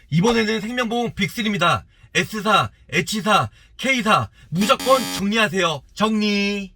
이번에는 생명보험 빅3입니다. S사, H사, K사 무조건 정리하세요. 정리.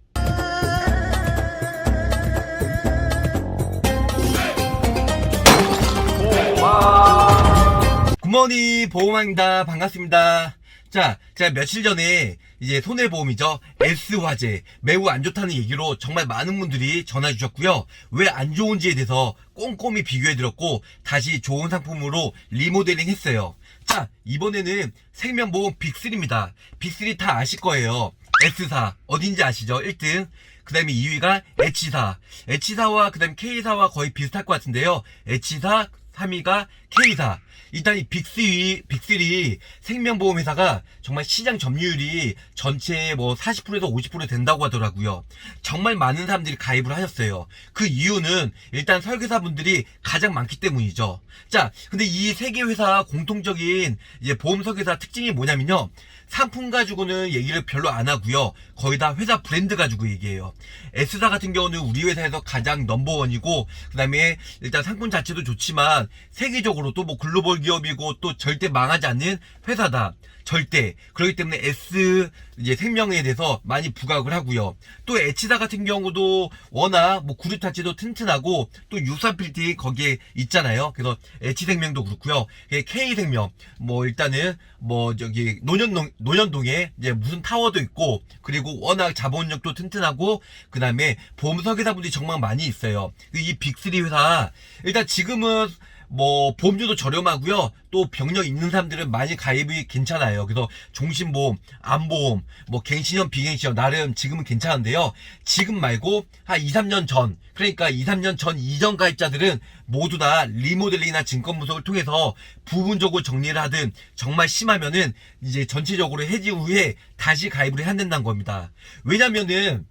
굿모닝 보험왕입니다. 반갑습니다. 자, 제가 며칠 전에 이제 손해보험이죠. S화재 매우 안 좋다는 얘기로 정말 많은 분들이 전화 주셨고요. 왜 안 좋은지에 대해서 꼼꼼히 비교해드렸고 다시 좋은 상품으로 리모델링 했어요. 자, 이번에는 생명보험 빅3입니다. 빅3 다 아실 거예요. S사 어딘지 아시죠? 1등. 그 다음에 2위가 H사. H사와 그 다음에 K사와 거의 비슷할 것 같은데요. H사, 3위가 K사. 일단 이 빅3 생명보험 회사가 정말 시장 점유율이 전체의 뭐 40%에서 50% 된다고 하더라고요. 정말 많은 사람들이 가입을 하셨어요. 그 이유는 일단 설계사분들이 가장 많기 때문이죠. 자, 근데 이 세 개 회사 공통적인 이제 보험 설계사 특징이 뭐냐면요. 상품 가지고는 얘기를 별로 안 하고요. 거의 다 회사 브랜드 가지고 얘기해요. S사 같은 경우는 우리 회사에서 가장 넘버원이고, 그 다음에 일단 상품 자체도 좋지만 세계적으로 또 뭐 글로벌 기업이고 또 절대 망하지 않는 회사다. 절대. 그렇기 때문에 S 이제 생명에 대해서 많이 부각을 하고요. 또 H사 같은 경우도 워낙 뭐 그룹 자체도 튼튼하고 또 유산 필드 거기에 있잖아요. 그래서 H생명도 그렇고요. K생명 뭐 일단은 뭐 저기 논현동에 이제 무슨 타워도 있고, 그리고 워낙 자본력도 튼튼하고, 그 다음에 보험 설계사분들이 정말 많이 있어요. 이 빅3 회사 일단 지금은 뭐 보험료도 저렴하고요. 또 병력 있는 사람들은 많이 가입이 괜찮아요. 그래서 종신보험, 암보험, 뭐 갱신형, 비갱신형 나름 지금은 괜찮은데요. 지금 말고 한 2, 3년 전, 그러니까 2, 3년 전 이전 가입자들은 모두 다 리모델링이나 증권분석을 통해서 부분적으로 정리를 하든 정말 심하면은 이제 전체적으로 해지 후에 다시 가입을 해야 된다는 겁니다. 왜냐면은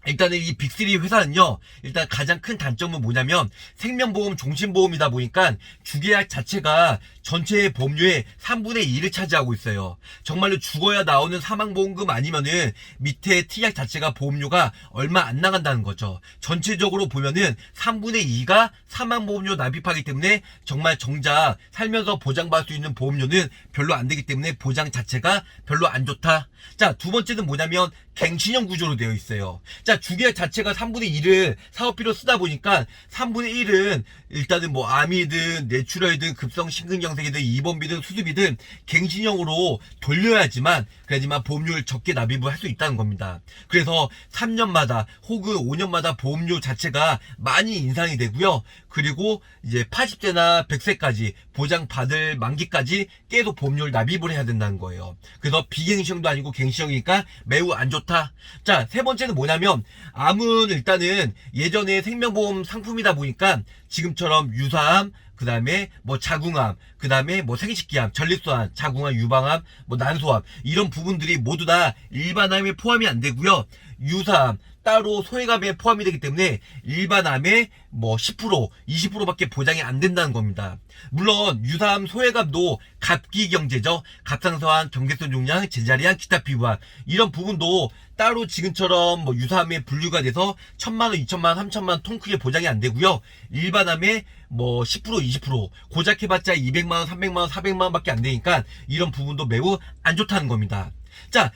일단은 이 빅3 회사는요, 일단 가장 큰 단점은 뭐냐면 생명보험, 종신보험이다 보니까 주계약 자체가 전체 보험료의 3분의 2를 차지하고 있어요. 정말로 죽어야 나오는 사망보험금 아니면은 밑에 T약 자체가 보험료가 얼마 안 나간다는 거죠. 전체적으로 보면은 3분의 2가 사망보험료 납입하기 때문에 정말 정작 살면서 보장받을 수 있는 보험료는 별로 안 되기 때문에 보장 자체가 별로 안 좋다. 자, 두 번째는 뭐냐면 갱신형 구조로 되어 있어요. 자, 주계약 자체가 3분의 1을 사업비로 쓰다 보니까 3분의 1은 일단은 뭐 암이든 내추럴이든 급성 심근경색이든 입원비든 수술비든 갱신형으로 돌려야지만 그래야지만 보험료를 적게 납입을 할 수 있다는 겁니다. 그래서 3년마다 혹은 5년마다 보험료 자체가 많이 인상이 되고요. 그리고 이제 80세나 100세까지 보장받을 만기까지 계속 보험료를 납입을 해야 된다는 거예요. 그래서 비갱신형도 아니고 갱신형이니까 매우 안 좋다. 자, 세 번째는 뭐냐면 암은 일단은 예전에 생명보험 상품이다 보니까 지금처럼 유사암, 그 다음에 뭐 자궁암, 그 다음에 뭐 생식기암, 전립선암, 자궁암, 유방암, 뭐 난소암 이런 부분들이 모두 다 일반암에 포함이 안 되고요. 유사암 따로 소외감에 포함이 되기 때문에 일반암에 뭐 10%, 20%밖에 보장이 안 된다는 겁니다. 물론 유사암 소외감도 갑기경제죠. 갑상선암, 경계선 종양, 제자리암, 기타 피부암 이런 부분도 따로 지금처럼 뭐 유사암에 분류가 돼서 1,000만원, 2,000만원, 3,000만원 통 크게 보장이 안 되고요. 일반암에 뭐 10%, 20% 고작 해봤자 200만원, 300만원, 400만원 밖에 안 되니까 이런 부분도 매우 안 좋다는 겁니다. 자,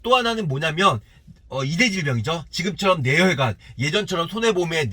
또 하나는 뭐냐면 이대 질병이죠. 지금처럼 뇌혈관, 예전처럼 손해보험의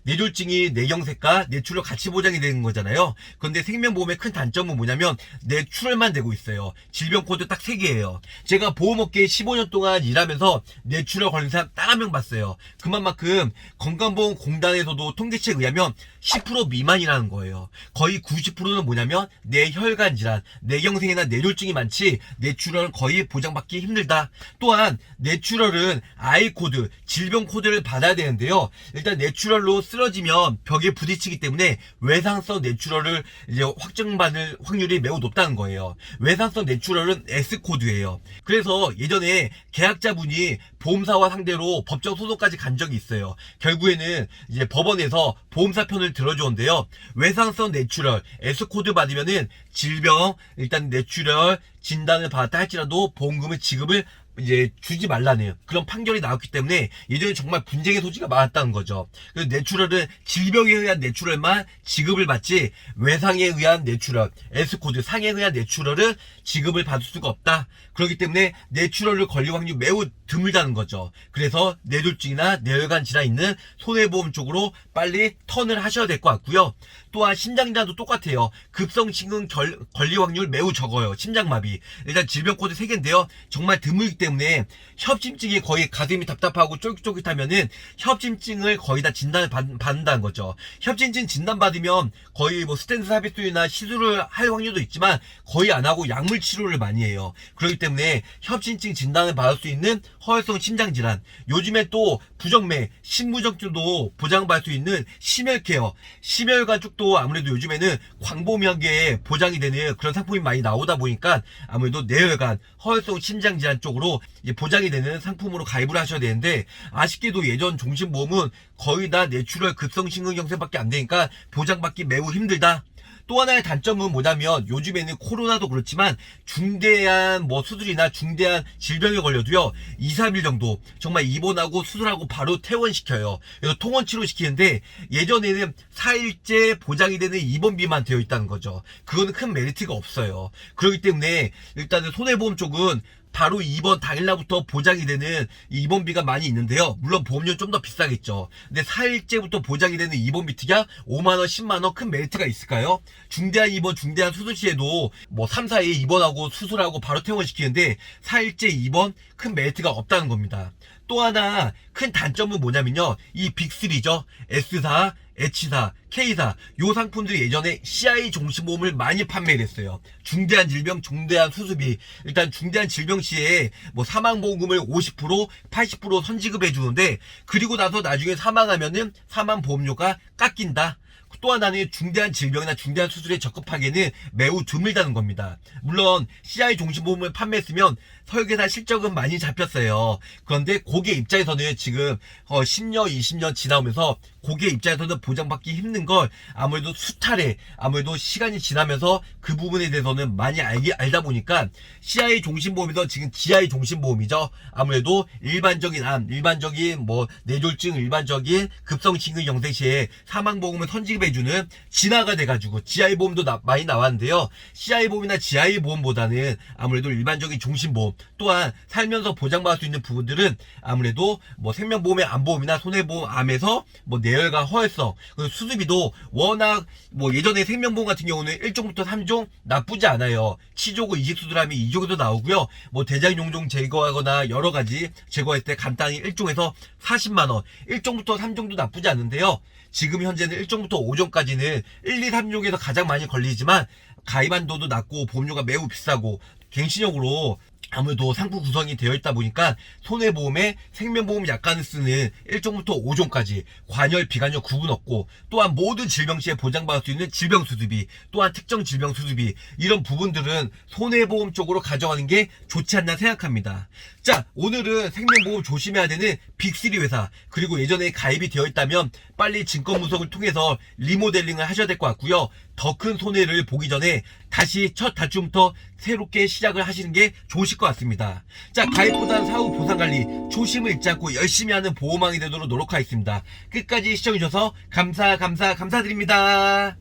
뇌졸중이 뇌경색과 뇌출혈 같이 보장이 되는 거잖아요. 그런데 생명보험의 큰 단점은 뭐냐면 뇌출혈만 되고 있어요. 질병 코드 딱 3개예요. 제가 보험업계에 15년 동안 일하면서 뇌출혈 걸린 사람 딱 한 명 봤어요. 그만큼 건강보험공단에서도 통계치에 의하면 10% 미만이라는 거예요. 거의 90%는 뭐냐면 뇌혈관 질환, 뇌경색이나 뇌졸중이 많지 뇌출혈은 거의 보장받기 힘들다. 또한 뇌출혈은 아이코드, 질병 코드를 받아야 되는데요. 일단 뇌출혈로 쓰러지면 벽에 부딪히기 때문에 외상성 뇌출혈을 이제 확정받을 확률이 매우 높다는 거예요. 외상성 뇌출혈은 S코드예요. 그래서 예전에 계약자분이 보험사와 상대로 법정 소송까지 간 적이 있어요. 결국에는 이제 법원에서 보험사 편을 들어주었는데요. 외상성 뇌출혈 S코드 받으면은 질병, 일단 뇌출혈 진단을 받았다 할지라도 보험금을 지급을 이제 주지 말라는 그런 판결이 나왔기 때문에 예전에 정말 분쟁의 소지가 많았다는 거죠. 그래서 내추럴은 질병에 의한 내추럴만 지급을 받지 외상에 의한 내추럴, S코드 상에 의한 내추럴은 지급을 받을 수가 없다. 그렇기 때문에 내추럴을 걸릴 확률이 매우 드물다는 거죠. 그래서 뇌졸중이나 뇌혈관 질환 있는 손해보험 쪽으로 빨리 턴을 하셔야 될 것 같고요. 또한 심장질환도 똑같아요. 급성심근 걸릴 확률 매우 적어요. 심장마비. 일단 질병코드 3개인데요. 정말 드물기 때문에 협심증이 거의 가슴이 답답하고 쫄깃쫄깃하면은 협심증을 거의 다 진단을 받는다는 거죠. 협심증 진단받으면 거의 뭐 스텐트 삽입술이나 시술을 할 확률도 있지만 거의 안 하고 약물 치료를 많이 해요. 그렇기 때문에 협심증 진단을 받을 수 있는 허혈성 심장질환, 요즘에 또 부정맥, 심무정증도 보장받을 수 있는 심혈케어, 심혈관 쪽도 아무래도 요즘에는 광범위하게 보장이 되는 그런 상품이 많이 나오다 보니까 아무래도 뇌혈관, 허혈성 심장질환 쪽으로 보장이 되는 상품으로 가입을 하셔야 되는데, 아쉽게도 예전 종신보험은 거의 다 내추럴 급성심근경색밖에 안 되니까 보장받기 매우 힘들다. 또 하나의 단점은 뭐냐면 요즘에는 코로나도 그렇지만 중대한 뭐 수술이나 중대한 질병에 걸려도요 2, 3일 정도 정말 입원하고 수술하고 바로 퇴원시켜요. 그래서 통원 치료시키는데 예전에는 4일째 보장이 되는 입원비만 되어 있다는 거죠. 그거는 큰 메리트가 없어요. 그렇기 때문에 일단은 손해보험 쪽은 바로 입원 당일날부터 보장이 되는 입원비가 많이 있는데요. 물론 보험료는 좀 더 비싸겠죠. 근데 4일째부터 보장이 되는 입원비 특약 5만원, 10만원 큰 메리트가 있을까요? 중대한 입원, 중대한 수술 시에도 뭐 3, 4일 입원하고 수술하고 바로 퇴원시키는데 4일째 입원 큰 메리트가 없다는 겁니다. 또 하나 큰 단점은 뭐냐면요. 이 빅3죠. S사, H사, K사 요 상품들이 예전에 CI 종신보험을 많이 판매를 했어요. 중대한 질병, 중대한 수술비. 일단 중대한 질병 시에 뭐 사망보험금을 50%, 80% 선지급해 주는데 그리고 나서 나중에 사망하면은 사망보험료가 깎인다. 또 하나는 중대한 질병이나 중대한 수술에 적합하기에는 매우 드물다는 겁니다. 물론 CI 종신보험을 판매했으면 설계사 실적은 많이 잡혔어요. 그런데 고객 입장에서는 지금 10년, 20년 지나오면서 고객 입장에서는 보장받기 힘든 걸 아무래도 수탈에 아무래도 시간이 지나면서 그 부분에 대해서는 많이 알다 보니까 CI 종신보험에서 지금 GI 종신보험이죠. 아무래도 일반적인 암, 일반적인 뭐 뇌졸중, 일반적인 급성심근 영세 시에 사망보험을 선지급해주는 진화가 돼가지고 GI 보험도 많이 나왔는데요. CI 보험이나 GI 보험보다는 아무래도 일반적인 종신보험 또한 살면서 보장받을 수 있는 부분들은 아무래도 뭐 생명보험의 암보험이나 손해보험 암에서 뭐 뇌혈관 허혈성 수술비도 워낙 뭐 예전에 생명보험 같은 경우는 1종부터 3종 나쁘지 않아요. 치조고 이식수술하면 2종에도 나오고요. 뭐 대장용종 제거하거나 여러가지 제거할 때 간단히 1종에서 40만원 1종부터 3종도 나쁘지 않은데요. 지금 현재는 1종부터 5종까지는 1, 2, 3종에서 가장 많이 걸리지만 가입한도도 낮고 보험료가 매우 비싸고 갱신형으로 아무래도 상품 구성이 되어 있다 보니까 손해보험에 생명보험 약관을 쓰는 1종부터 5종까지 관열, 비관열 구분 없고 또한 모든 질병 시에 보장받을 수 있는 질병 수술비 또한 특정 질병 수술비 이런 부분들은 손해보험 쪽으로 가져가는 게 좋지 않나 생각합니다. 자, 오늘은 생명보험 조심해야 되는 빅3 회사 그리고 예전에 가입이 되어 있다면 빨리 증권분석을 통해서 리모델링을 하셔야 될 것 같고요. 더 큰 손해를 보기 전에 다시 첫 달주부터 새롭게 시작을 하시는 게 좋으실 것 같습니다. 자, 가입보단 사후 보상관리 초심을 잃지 않고 열심히 하는 보험왕이 되도록 노력하겠습니다. 끝까지 시청해주셔서 감사드립니다.